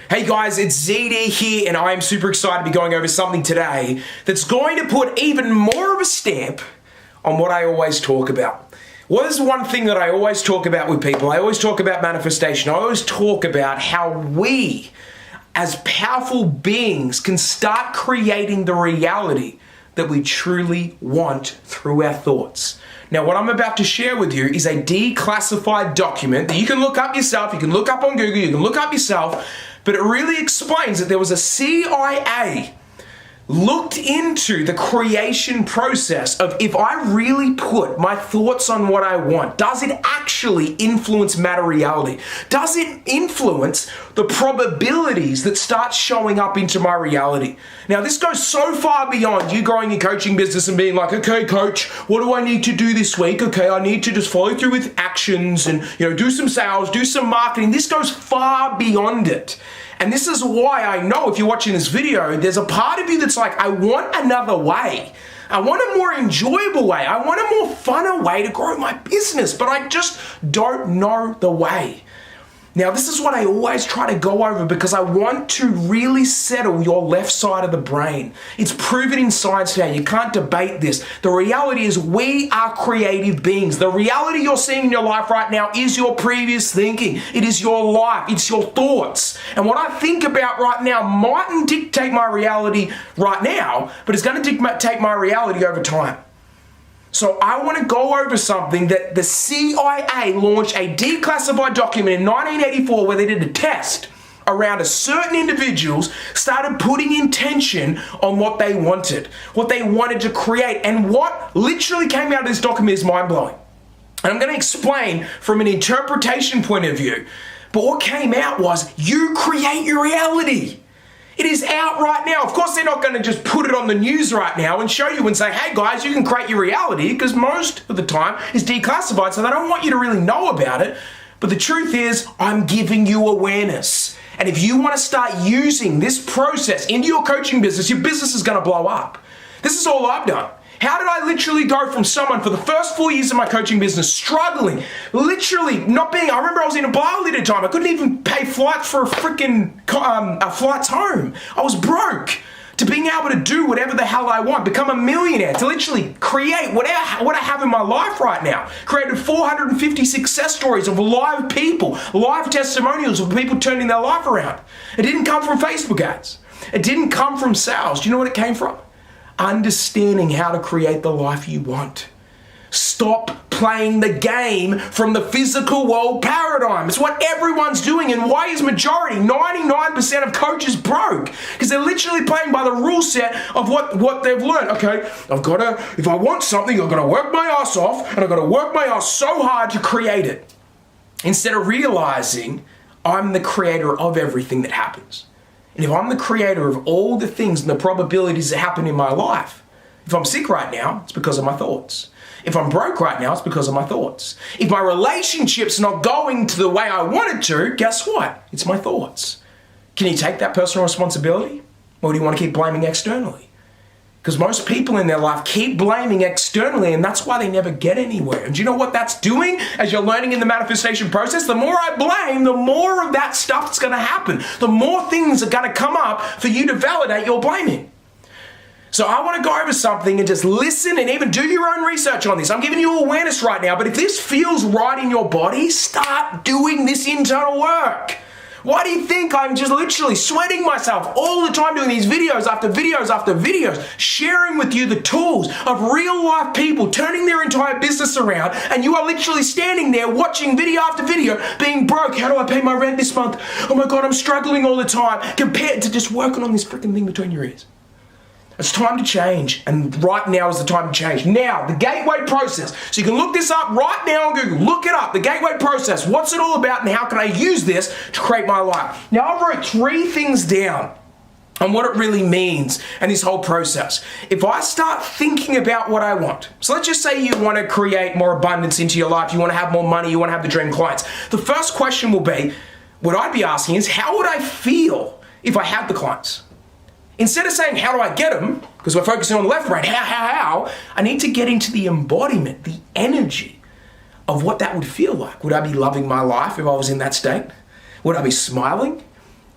Hey guys, it's ZD here, and I am super excited to be going over something today that's going to put even more of a stamp on what I always talk about. What is one thing that I always talk about with people? I always talk about manifestation. I always talk about how we, as powerful beings, can start creating the reality that we truly want through our thoughts. Now, what I'm about to share with you is a declassified document that you can look up yourself, you can look up on Google, you can look up yourself, but it really explains that there was a CIA looked into the creation process of if I really put my thoughts on what I want, does it actually influence matter reality? Does it influence the probabilities that start showing up into my reality? Now, this goes so far beyond you growing your coaching business and being like, okay, coach, what do I need to do this week? Okay, I need to just follow through with actions and, do some sales, do some marketing. This goes far beyond it. And this is why I know if you're watching this video, there's a part of you that's like, I want another way. I want a more enjoyable way. I want a more funner way to grow my business, but I just don't know the way. Now, this is what I always try to go over because I want to really settle your left side of the brain. It's proven in science today. You can't debate this. The reality is we are creative beings. The reality you're seeing in your life right now is your previous thinking. It is your life. It's your thoughts. And what I think about right now mightn't dictate my reality right now, but it's going to dictate my reality over time. So I want to go over something that the CIA launched a declassified document in 1984 where they did a test around a certain individuals, started putting intention on what they wanted to create. And what literally came out of this document is mind-blowing. And I'm going to explain from an interpretation point of view. But what came out was you create your reality. It is out right now. Of course, they're not going to just put it on the news right now and show you and say, hey guys, you can create your reality, because most of the time it's declassified, so they don't want you to really know about it. But the truth is, I'm giving you awareness. And if you want to start using this process into your coaching business, your business is going to blow up. This is all I've done. How did I literally go from someone for the first 4 years of my coaching business struggling, literally not being, I remember I was in a Bali at a time. I couldn't even pay flights for a freaking flights home. I was broke, to being able to do whatever the hell I want, become a millionaire, to literally create what I have in my life right now. Created 450 success stories of live people, live testimonials of people turning their life around. It didn't come from Facebook ads. It didn't come from sales. Do you know what it came from? Understanding how to create the life you want. Stop playing the game from the physical world paradigm. It's what everyone's doing, and why is majority, 99% of coaches broke? Because they're literally playing by the rule set of what they've learned. Okay, if I want something, I've got to work my ass off, and I've got to work my ass so hard to create it. Instead of realizing I'm the creator of everything that happens. And if I'm the creator of all the things and the probabilities that happen in my life, if I'm sick right now, it's because of my thoughts. If I'm broke right now, it's because of my thoughts. If my relationship's not going to the way I want it to, guess what? It's my thoughts. Can you take that personal responsibility? Or do you want to keep blaming externally? Because most people in their life keep blaming externally, and that's why they never get anywhere. And do you know what that's doing as you're learning in the manifestation process? The more I blame, the more of that stuff's going to happen. The more things are going to come up for you to validate your blaming. So I want to go over something and just listen and even do your own research on this. I'm giving you awareness right now, but if this feels right in your body, start doing this internal work. Why do you think I'm just literally sweating myself all the time doing these videos after videos after videos, sharing with you the tools of real life people turning their entire business around, and you are literally standing there watching video after video being broke. How do I pay my rent this month? Oh my God, I'm struggling all the time, compared to just working on this freaking thing between your ears. It's time to change, and right now is the time to change. Now, the gateway process. So you can look this up right now on Google. Look it up, the gateway process. What's it all about, and how can I use this to create my life? Now, I wrote 3 things down on what it really means and this whole process. If I start thinking about what I want, so let's just say you want to create more abundance into your life, you want to have more money, you want to have the dream clients. The first question will be, what I'd be asking is, how would I feel if I had the clients? Instead of saying, how do I get them? Because we're focusing on the left brain, how? I need to get into the embodiment, the energy of what that would feel like. Would I be loving my life if I was in that state? Would I be smiling?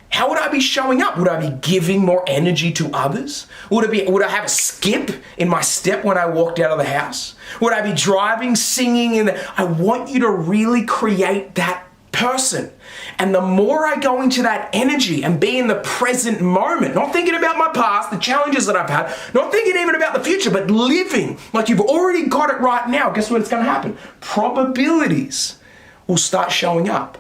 how would I be showing up? Would I be giving more energy to others? Would I have a skip in my step when I walked out of the house? Would I be driving, singing? I want you to really create that person. And the more I go into that energy and be in the present moment, not thinking about my past, the challenges that I've had, not thinking even about the future, but living like you've already got it right now, guess what's going to happen? Probabilities will start showing up.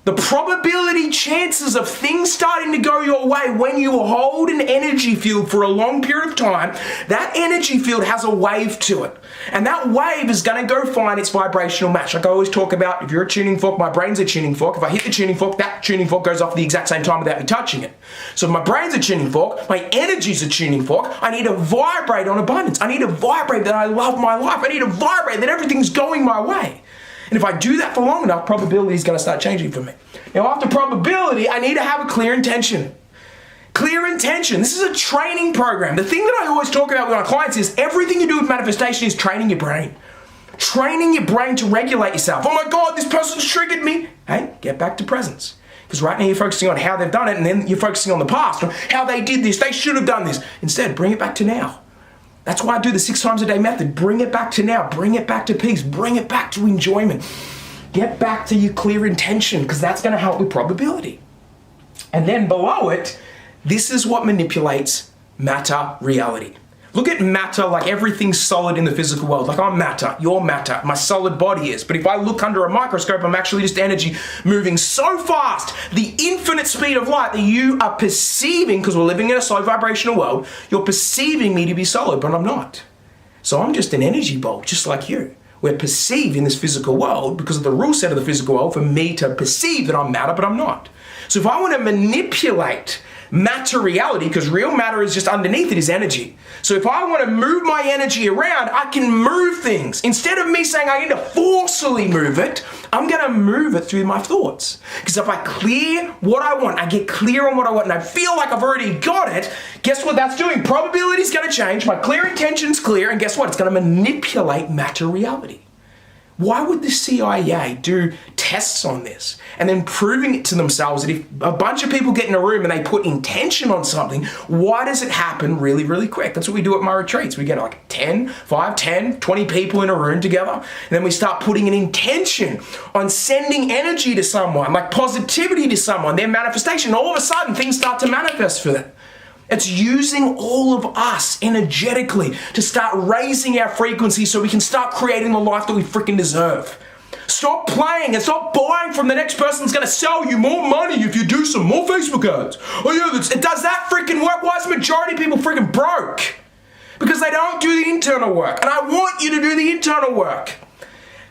The probability chances of things starting to go your way when you hold an energy field for a long period of time, that energy field has a wave to it. And that wave is going to go find its vibrational match. Like I always talk about, if you're a tuning fork, my brain's a tuning fork. If I hit the tuning fork, that tuning fork goes off at the exact same time without me touching it. So if my brain's a tuning fork, my energy's a tuning fork, I need to vibrate on abundance. I need to vibrate that I love my life. I need to vibrate that everything's going my way. And if I do that for long enough, probability is going to start changing for me. Now, after probability, I need to have a clear intention. Clear intention. This is a training program. The thing that I always talk about with my clients is everything you do with manifestation is training your brain. Training your brain to regulate yourself. Oh my God, this person's triggered me. Hey, get back to presence. Because right now you're focusing on how they've done it, and then you're focusing on the past, on how they did this, they should have done this. Instead, bring it back to now. That's why I do the 6 times a day method. Bring it back to now. Bring it back to peace. Bring it back to enjoyment. Get back to your clear intention, because that's going to help with probability. And then below it, this is what manipulates matter reality. Look at matter like everything's solid in the physical world. Like I'm matter, you're matter, my solid body is. But if I look under a microscope, I'm actually just energy moving so fast, the infinite speed of light that you are perceiving, because we're living in a slow vibrational world, you're perceiving me to be solid, but I'm not. So I'm just an energy bulb, just like you. We're perceived in this physical world because of the rule set of the physical world for me to perceive that I'm matter, but I'm not. So if I want to manipulate matter reality, because real matter is just underneath it is energy. So if I want to move my energy around, I can move things. Instead of me saying I need to forcefully move it, I'm going to move it through my thoughts. Because if I clear what I want, I get clear on what I want, and I feel like I've already got it, guess what that's doing? Probability is going to change, my clear intention's clear, and guess what? It's going to manipulate matter reality. Why would the CIA do tests on this and then proving it to themselves that if a bunch of people get in a room and they put intention on something, why does it happen really, really quick? That's what we do at my retreats. We get like 5, 10, 20 people in a room together, and then we start putting an intention on sending energy to someone, like positivity to someone, their manifestation. All of a sudden, things start to manifest for them. It's using all of us energetically to start raising our frequency so we can start creating the life that we freaking deserve. Stop playing and stop buying from the next person that's going to sell you more money if you do some more Facebook ads. Oh yeah, it does that freaking work? Why is the majority of people freaking broke? Because they don't do the internal work. And I want you to do the internal work.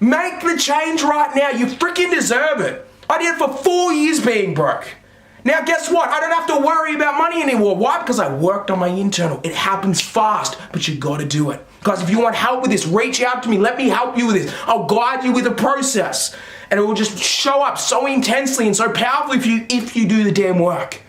Make the change right now. You freaking deserve it. I did it for 4 years being broke. Now guess what? I don't have to worry about money anymore. Why? Because I worked on my internal. It happens fast, but you got to do it. Guys, if you want help with this, reach out to me. Let me help you with this. I'll guide you with the process. And it will just show up so intensely and so powerfully if you do the damn work.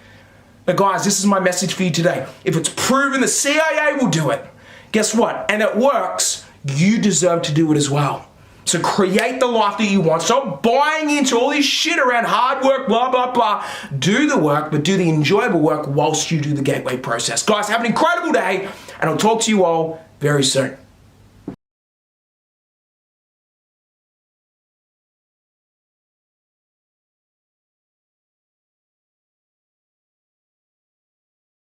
But guys, this is my message for you today. If it's proven the CIA will do it, guess what? And it works, you deserve to do it as well. So create the life that you want. Stop buying into all this shit around hard work, blah, blah, blah. Do the work, but do the enjoyable work whilst you do the gateway process. Guys, have an incredible day, and I'll talk to you all very soon.